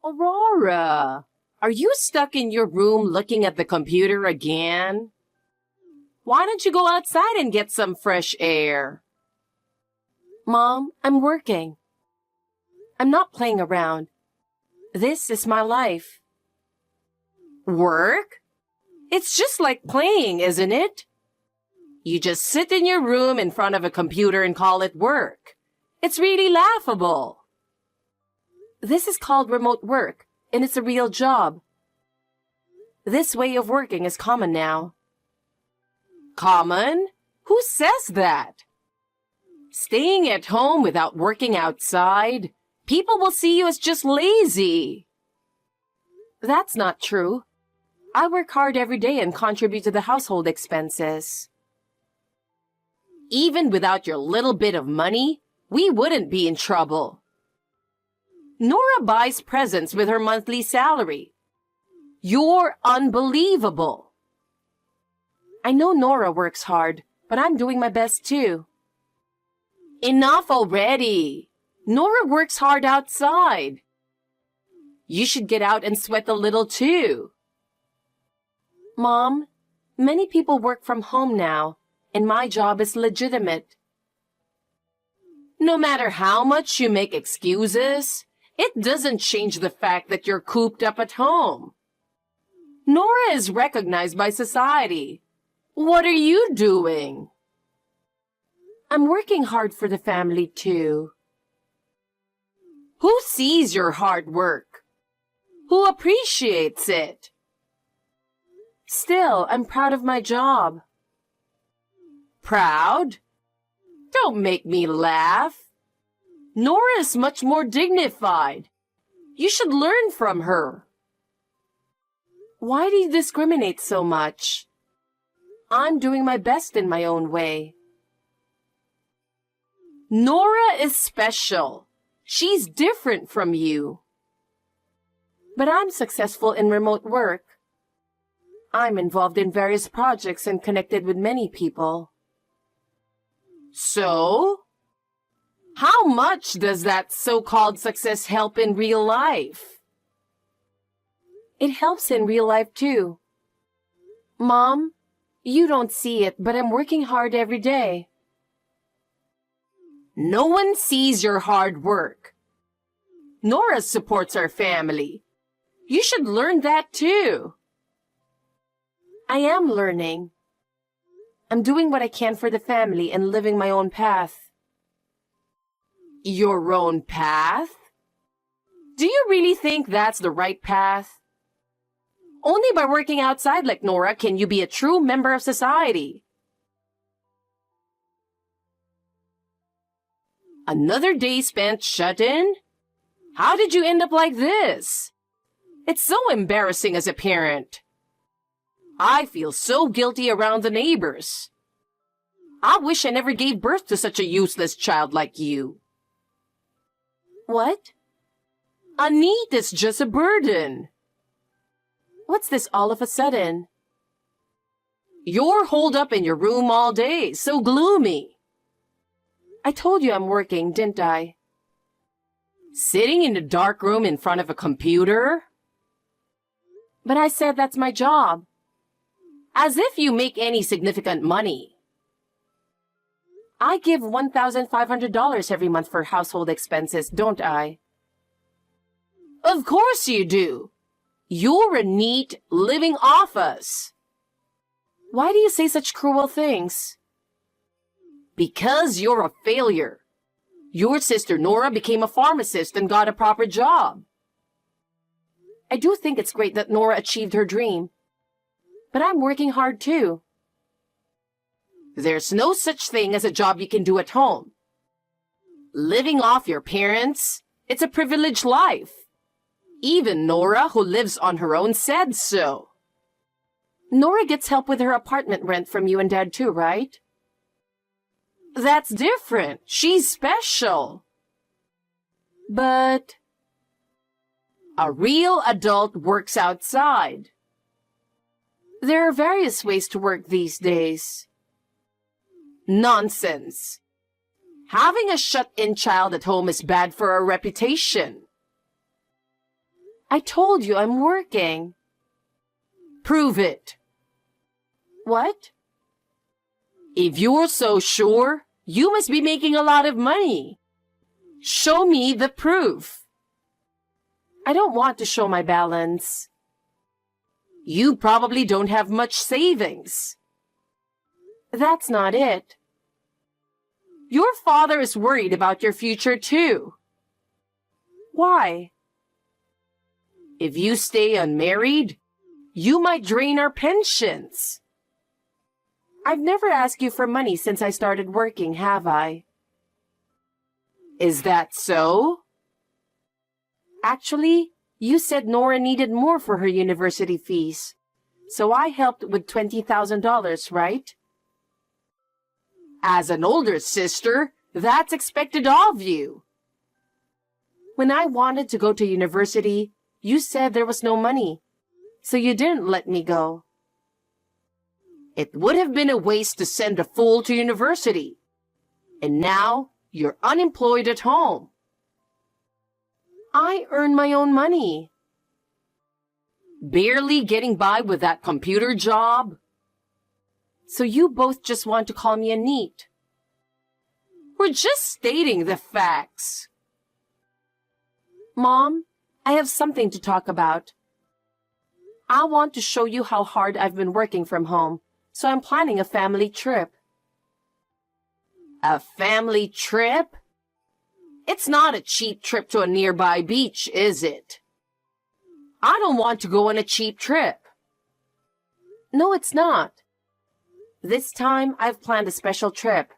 Aurora, are you stuck in your room looking at the computer again? Why don't you go outside and get some fresh air? Mom, I'm working. I'm not playing around. This is my life. Work? It's just like playing, isn't it? You just sit in your room in front of a computer and call it work. It's really laughable. This is called remote work, and it's a real job. This way of working is common now. Common? Who says that? Staying at home without working outside, people will see you as just lazy. That's not true. I work hard every day and contribute to the household expenses. Even without your little bit of money, we wouldn't be in trouble. Nora buys presents with her monthly salary. You're unbelievable. I know Nora works hard, but I'm doing my best too. Enough already. Nora works hard outside. You should get out and sweat a little too. Mom, many people work from home now, and my job is legitimate. No matter how much you make excuses, it doesn't change the fact that you're cooped up at home. Nora is recognized by society. What are you doing? I'm working hard for the family too. Who sees your hard work? Who appreciates it? Still, I'm proud of my job. Proud? Don't make me laugh. Nora is much more dignified. You should learn from her. Why do you discriminate so much? I'm doing my best in my own way. Nora is special. She's different from you. But I'm successful in remote work. I'm involved in various projects and connected with many people. So? How much does that so-called success help in real life? It helps in real life too. Mom, you don't see it, but I'm working hard every day. No one sees your hard work. Nora supports our family. You should learn that too. I am learning. I'm doing what I can for the family and living my own path. Your own path? Do you really think that's the right path? Only by working outside like Nora can you be a true member of society. Another day spent shut in? How did you end up like this? It's so embarrassing as a parent. I feel so guilty around the neighbors. I wish I never gave birth to such a useless child like you. What? A need is just a burden. What's this all of a sudden? You're holed up in your room all day, so gloomy. I told you I'm working, didn't I? Sitting in a dark room in front of a computer? But I said that's my job. As if you make any significant money. I give $1,500 every month for household expenses, don't I? Of course you do. You're a neat living off us. Why do you say such cruel things? Because you're a failure. Your sister Nora became a pharmacist and got a proper job. I do think it's great that Nora achieved her dream. But I'm working hard too. There's no such thing as a job you can do at home. Living off your parents, it's a privileged life. Even Nora, who lives on her own, said so. Nora gets help with her apartment rent from you and Dad too, right? That's different. She's special. But a real adult works outside. There are various ways to work these days. Nonsense. Having a shut-in child at home is bad for our reputation. I told you I'm working. Prove it. What? If you're so sure, you must be making a lot of money. Show me the proof. I don't want to show my balance. You probably don't have much savings. That's not it. Your father is worried about your future too. Why? If you stay unmarried, you might drain our pensions. I've never asked you for money since I started working, have I? Is that so? Actually, you said Nora needed more for her university fees. So I helped with $20,000, right? As an older sister, that's expected of you. When I wanted to go to university, you said there was no money. So you didn't let me go. It would have been a waste to send a fool to university. And now you're unemployed at home. I earn my own money. Barely getting by with that computer job? So you both just want to call me a NEET. We're just stating the facts. Mom, I have something to talk about. I want to show you how hard I've been working from home, so I'm planning a family trip. A family trip? It's not a cheap trip to a nearby beach, is it? I don't want to go on a cheap trip. No, it's not. This time, I've planned a special trip.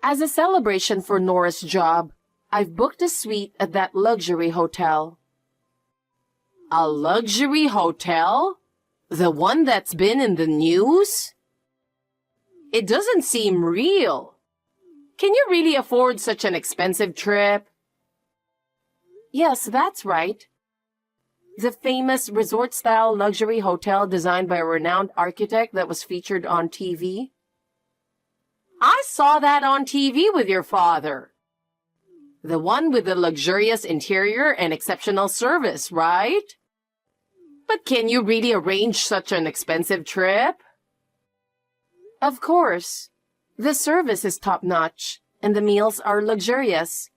As a celebration for Nora's job, I've booked a suite at that luxury hotel. A luxury hotel? The one that's been in the news? It doesn't seem real. Can you really afford such an expensive trip? Yes, that's right. The famous resort-style luxury hotel designed by a renowned architect that was featured on TV. I saw that on TV with your father. The one with the luxurious interior and exceptional service, right? But can you really arrange such an expensive trip? Of course. The service is top-notch, and the meals are luxurious.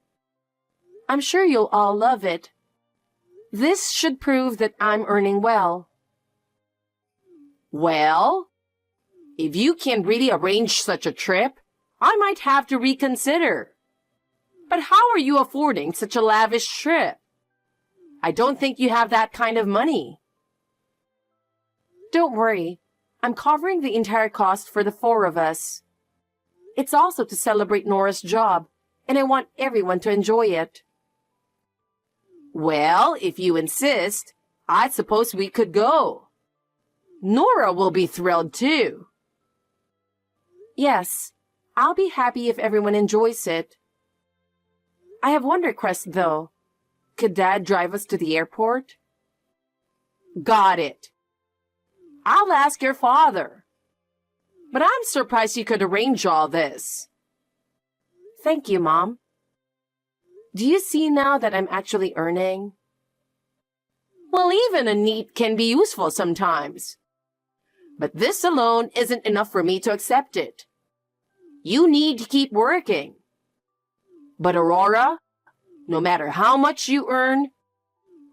I'm sure you'll all love it. This should prove that I'm earning well. Well, if you can really arrange such a trip, I might have to reconsider. But how are you affording such a lavish trip? I don't think you have that kind of money. Don't worry. I'm covering the entire cost for the 4 of us. It's also to celebrate Nora's job, and I want everyone to enjoy it. Well, if you insist, I suppose we could go. Nora will be thrilled too. Yes, I'll be happy if everyone enjoys it. I have one request, though. Could Dad drive us to the airport? Got it. I'll ask your father. But I'm surprised you could arrange all this. Thank you, Mom. Do you see now that I'm actually earning? Well, even a NEET can be useful sometimes. But this alone isn't enough for me to accept it. You need to keep working. But Aurora, no matter how much you earn,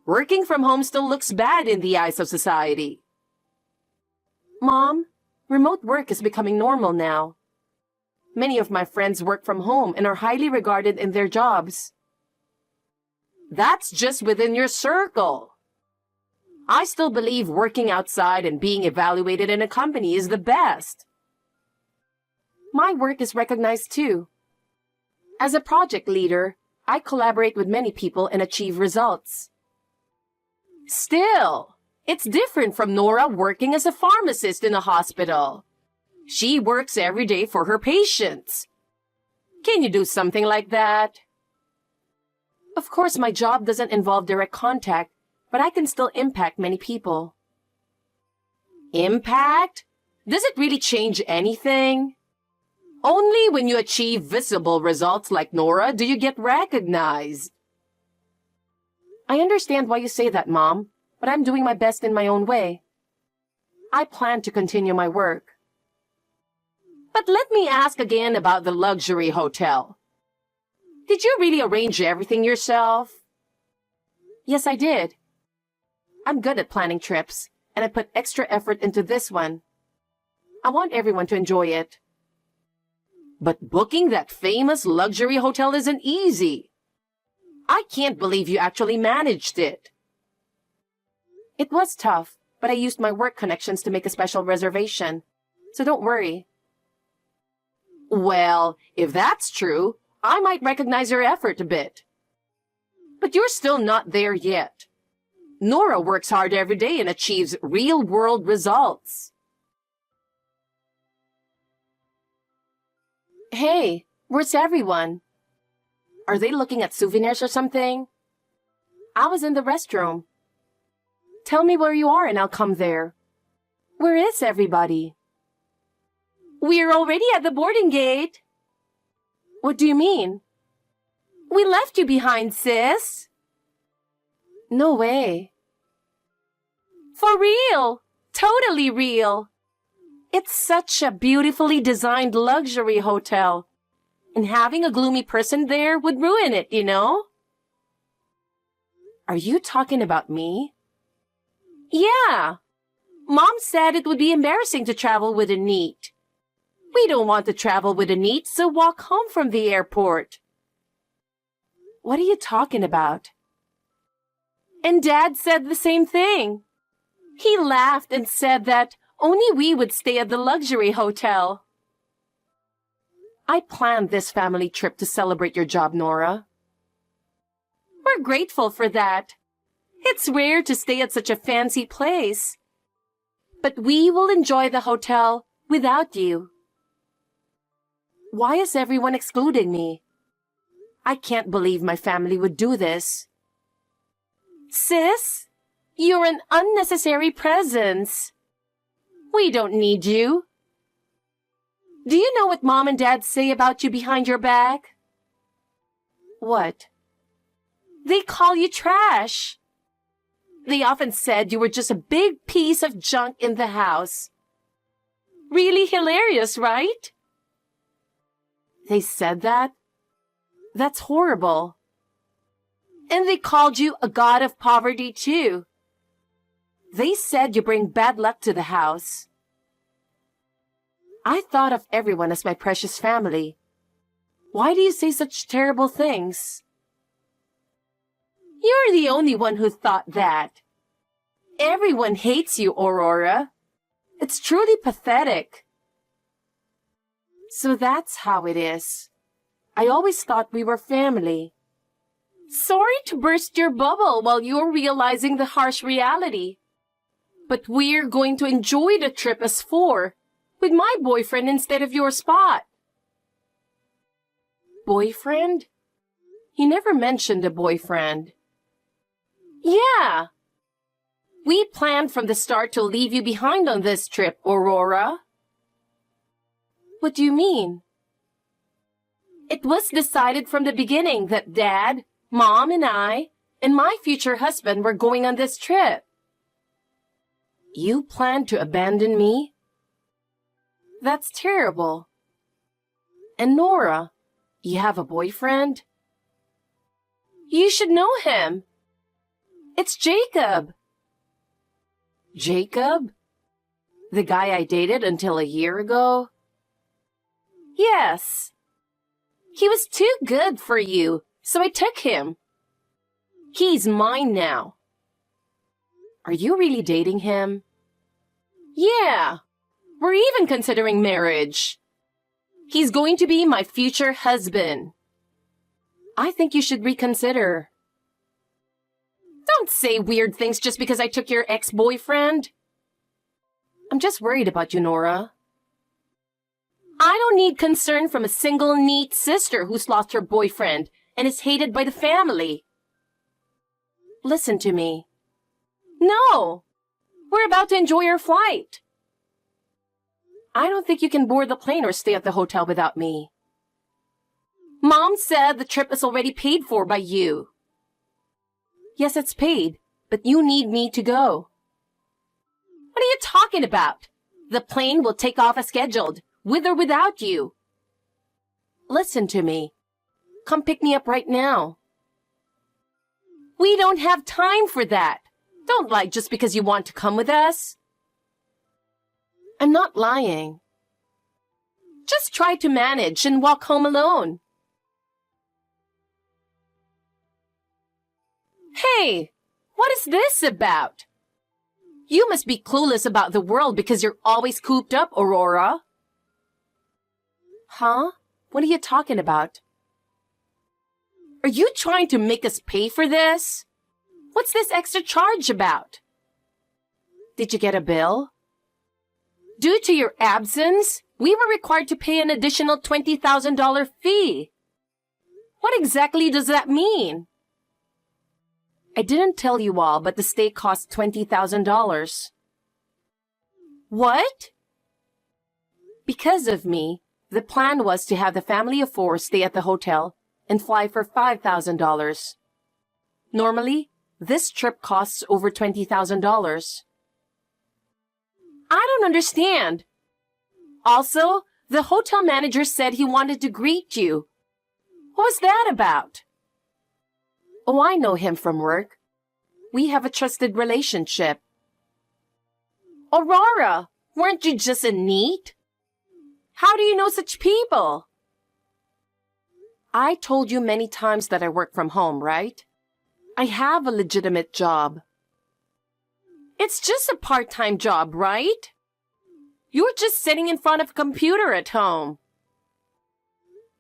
working from home still looks bad in the eyes of society. Mom, remote work is becoming normal now. Many of my friends work from home and are highly regarded in their jobs. That's just within your circle. I still believe working outside and being evaluated in a company is the best. My work is recognized too. As a project leader, I collaborate with many people and achieve results. Still, it's different from Nora working as a pharmacist in a hospital. She works every day for her patients. Can you do something like that? Of course, my job doesn't involve direct contact, but I can still impact many people. Impact? Does it really change anything? Only when you achieve visible results like Nora do you get recognized. I understand why you say that, Mom, but I'm doing my best in my own way. I plan to continue my work. But let me ask again about the luxury hotel. Did you really arrange everything yourself? Yes, I did. I'm good at planning trips, and I put extra effort into this one. I want everyone to enjoy it. But booking that famous luxury hotel isn't easy. I can't believe you actually managed it. It was tough, but I used my work connections to make a special reservation. So don't worry. Well, if that's true, I might recognize your effort a bit. But you're still not there yet. Nora works hard every day and achieves real-world results. Hey, where's everyone? Are they looking at souvenirs or something? I was in the restroom. Tell me where you are and I'll come there. Where is everybody? We're already at the boarding gate. What do you mean? We left you behind, sis. No way. For real. Totally real. It's such a beautifully designed luxury hotel. And having a gloomy person there would ruin it, you know? Are you talking about me? Yeah. Mom said it would be embarrassing to travel with a NEET. We don't want to travel with a NEET, so walk home from the airport. What are you talking about? And Dad said the same thing. He laughed and said that only we would stay at the luxury hotel. I planned this family trip to celebrate your job, Nora. We're grateful for that. It's rare to stay at such a fancy place. But we will enjoy the hotel without you. Why is everyone excluding me? I can't believe my family would do this. Sis, you're an unnecessary presence. We don't need you. Do you know what Mom and Dad say about you behind your back? What? They call you trash. They often said you were just a big piece of junk in the house. Really hilarious, right? They said that? That's horrible. And they called you a god of poverty, too. They said you bring bad luck to the house. I thought of everyone as my precious family. Why do you say such terrible things? You're the only one who thought that. Everyone hates you, Aurora. It's truly pathetic. So that's how it is. I always thought we were family. Sorry to burst your bubble while you're realizing the harsh reality. But we're going to enjoy the trip as four, with my boyfriend instead of your spot. Boyfriend? You never mentioned a boyfriend. Yeah. We planned from the start to leave you behind on this trip, Aurora. What do you mean? It was decided from the beginning that Dad, Mom, and I, and my future husband were going on this trip. You planned to abandon me? That's terrible. And Nora, you have a boyfriend? You should know him. It's Jacob. Jacob? The guy I dated until a year ago? Yes. He was too good for you, so I took him. He's mine now. Are you really dating him? Yeah. We're even considering marriage. He's going to be my future husband. I think you should reconsider. Don't say weird things just because I took your ex-boyfriend. I'm just worried about you, Nora. I don't need concern from a single neat sister who's lost her boyfriend and is hated by the family. Listen to me. No. We're about to enjoy our flight. I don't think you can board the plane or stay at the hotel without me. Mom said the trip is already paid for by you. Yes, it's paid, but you need me to go. What are you talking about? The plane will take off as scheduled, with or without you. Listen to me. Come pick me up right now. We don't have time for that. Don't lie just because you want to come with us. I'm not lying. Just try to manage and walk home alone. Hey, what is this about? You must be clueless about the world because you're always cooped up, Aurora. Huh? What are you talking about? Are you trying to make us pay for this? What's this extra charge about? Did you get a bill? Due to your absence, we were required to pay an additional $20,000 fee. What exactly does that mean? I didn't tell you all, but the stay cost $20,000. What? Because of me, the plan was to have the family of 4 stay at the hotel and fly for $5,000. Normally, this trip costs over $20,000. I don't understand. Also, the hotel manager said he wanted to greet you. What was that about? Oh, I know him from work. We have a trusted relationship. Aurora, weren't you just a NEET? How do you know such people? I told you many times that I work from home, right? I have a legitimate job. It's just a part-time job, right? You're just sitting in front of a computer at home.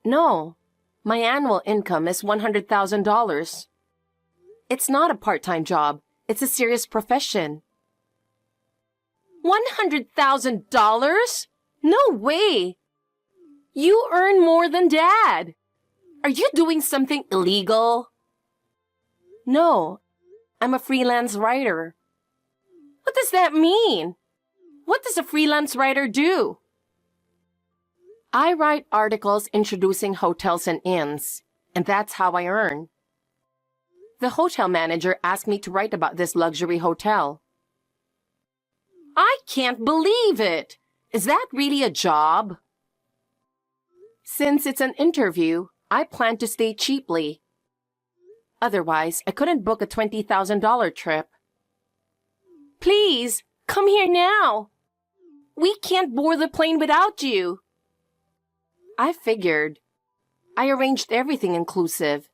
No, my annual income is $100,000. It's not a part-time job. It's a serious profession. $100,000? No way! You earn more than Dad. Are you doing something illegal? No, I'm a freelance writer. What does that mean? What does a freelance writer do? I write articles introducing hotels and inns, and that's how I earn. The hotel manager asked me to write about this luxury hotel. I can't believe it! Is that really a job? Since it's an interview, I plan to stay cheaply. Otherwise, I couldn't book a $20,000 trip. Please, come here now. We can't board the plane without you. I figured. I arranged everything inclusive.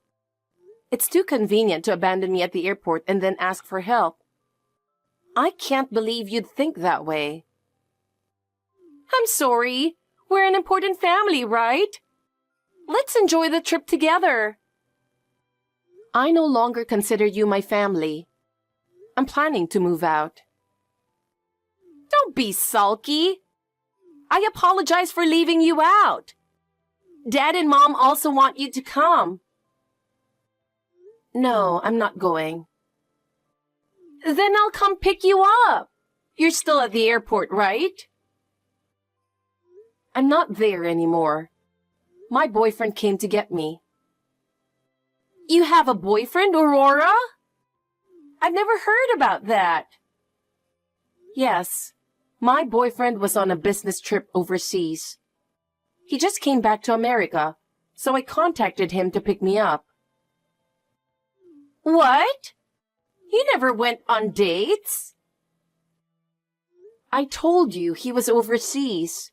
It's too convenient to abandon me at the airport and then ask for help. I can't believe you'd think that way. I'm sorry. We're an important family, right? Let's enjoy the trip together. I no longer consider you my family. I'm planning to move out. Don't be sulky. I apologize for leaving you out. Dad and Mom also want you to come. No, I'm not going. Then I'll come pick you up. You're still at the airport, right? I'm not there anymore. My boyfriend came to get me. You have a boyfriend, Aurora? I've never heard about that. Yes, my boyfriend was on a business trip overseas. He just came back to America, so I contacted him to pick me up. What? You never went on dates? I told you he was overseas.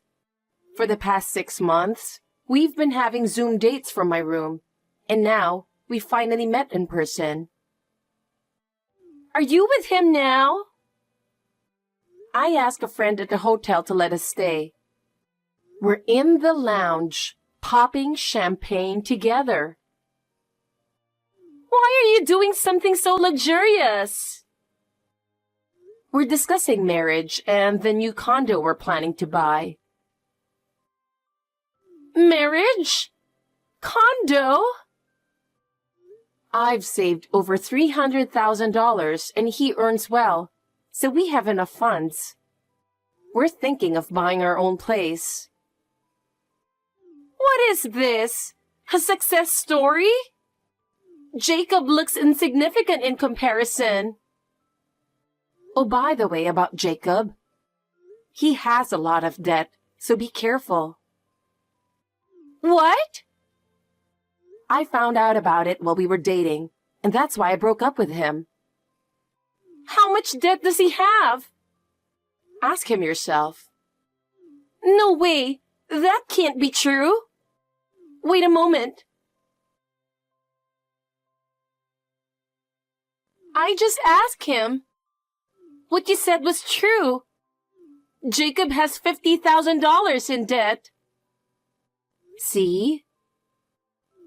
For the past 6 months, we've been having Zoom dates from my room, and now we finally met in person. Are you with him now? I asked a friend at the hotel to let us stay. We're in the lounge, popping champagne together. Why are you doing something so luxurious? We're discussing marriage and the new condo we're planning to buy. Marriage? Condo? I've saved over $300,000 and he earns well, so we have enough funds. We're thinking of buying our own place. What is this? A success story? Jacob looks insignificant in comparison. Oh, by the way, about Jacob. He has a lot of debt, so be careful. What? I found out about it while we were dating, and that's why I broke up with him. How much debt does he have? Ask him yourself. No way! That can't be true! Wait a moment. I just asked him. What you said was true. Jacob has $50,000 in debt. See?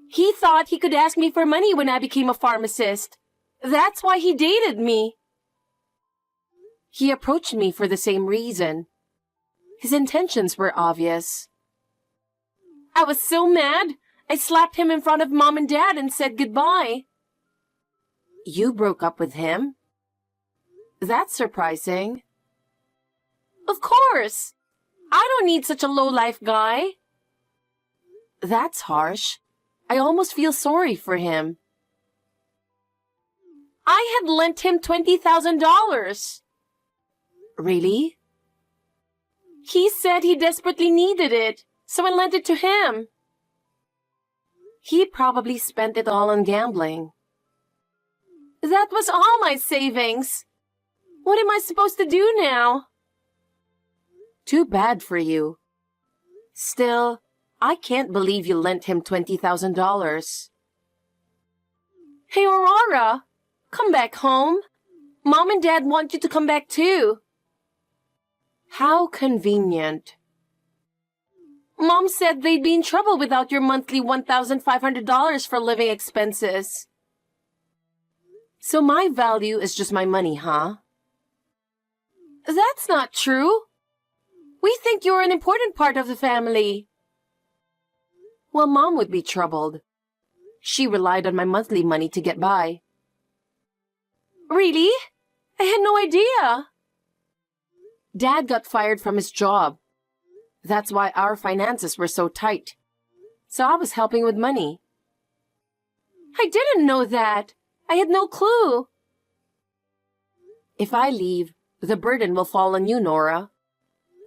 He thought he could ask me for money when I became a pharmacist. That's why he dated me. He approached me for the same reason. His intentions were obvious. I was so mad, I slapped him in front of Mom and Dad and said goodbye. You broke up with him? That's surprising. Of course. I don't need such a low-life guy. That's harsh. I almost feel sorry for him. I had lent him $20,000. Really? He said he desperately needed it, so I lent it to him. He probably spent it all on gambling. That was all my savings. What am I supposed to do now? Too bad for you. Still, I can't believe you lent him $20,000. Hey, Aurora, come back home. Mom and Dad want you to come back too. How convenient. Mom said they'd be in trouble without your monthly $1,500 for living expenses. So my value is just my money, huh? That's not true. We think you're an important part of the family. Well, Mom would be troubled. She relied on my monthly money to get by. Really? I had no idea. Dad got fired from his job. That's why our finances were so tight. So I was helping with money. I didn't know that. I had no clue. If I leave, the burden will fall on you, Nora.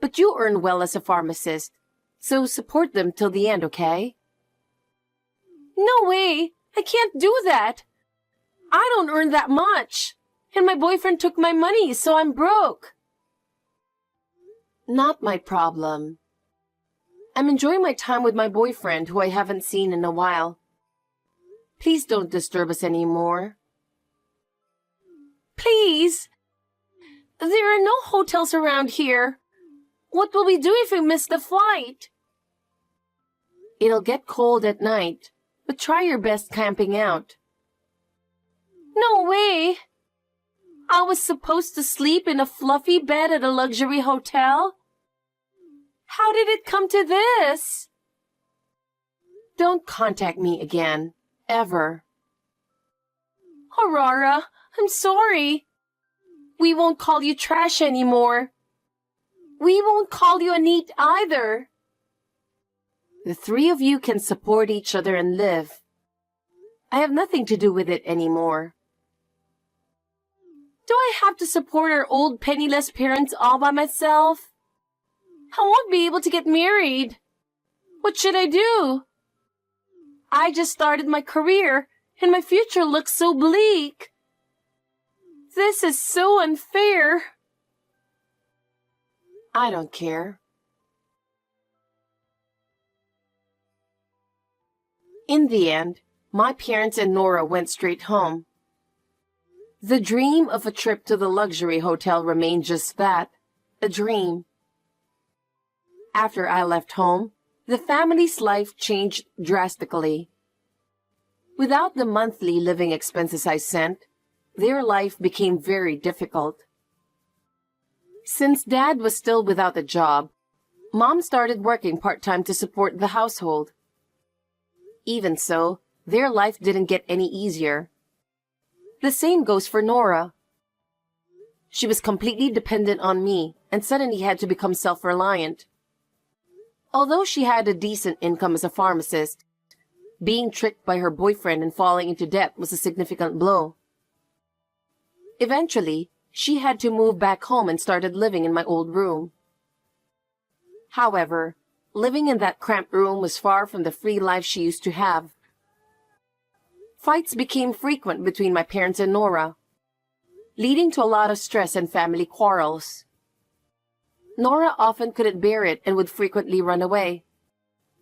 But you earn well as a pharmacist, so support them till the end, okay? No way! I can't do that! I don't earn that much, and my boyfriend took my money, so I'm broke. Not my problem. I'm enjoying my time with my boyfriend, who I haven't seen in a while. Please don't disturb us anymore. Please! There are no hotels around here. What will we do if we miss the flight? It'll get cold at night, but try your best camping out. No way! I was supposed to sleep in a fluffy bed at a luxury hotel? How did it come to this? Don't contact me again, ever. Aurora, I'm sorry. We won't call you trash anymore. We won't call you a neat either. The three of you can support each other and live. I have nothing to do with it anymore. Do I have to support our old penniless parents all by myself? I won't be able to get married. What should I do? I just started my career, and my future looks so bleak. This is so unfair. I don't care. In the end, my parents and Nora went straight home. The dream of a trip to the luxury hotel remained just that, a dream. After I left home, the family's life changed drastically. Without the monthly living expenses I sent, their life became very difficult. Since Dad was still without a job, Mom started working part-time to support the household. Even so, their life didn't get any easier. The same goes for Nora. She was completely dependent on me and suddenly had to become self-reliant. Although she had a decent income as a pharmacist, Being tricked by her boyfriend and falling into debt was a significant blow. Eventually, she had to move back home and started living in my old room. However, living in that cramped room was far from the free life she used to have. Fights became frequent between my parents and Nora, leading to a lot of stress and family quarrels. Nora often couldn't bear it and would frequently run away,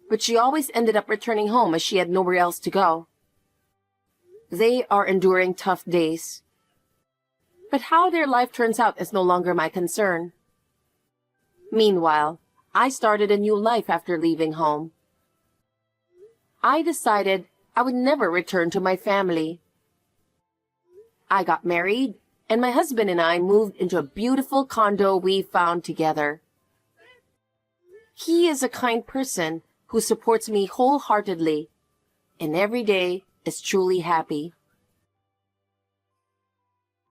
but she always ended up returning home as she had nowhere else to go. They are enduring tough days. But how their life turns out is no longer my concern. Meanwhile, I started a new life after leaving home. I decided I would never return to my family. I got married, and my husband and I moved into a beautiful condo we found together. He is a kind person who supports me wholeheartedly, and every day is truly happy.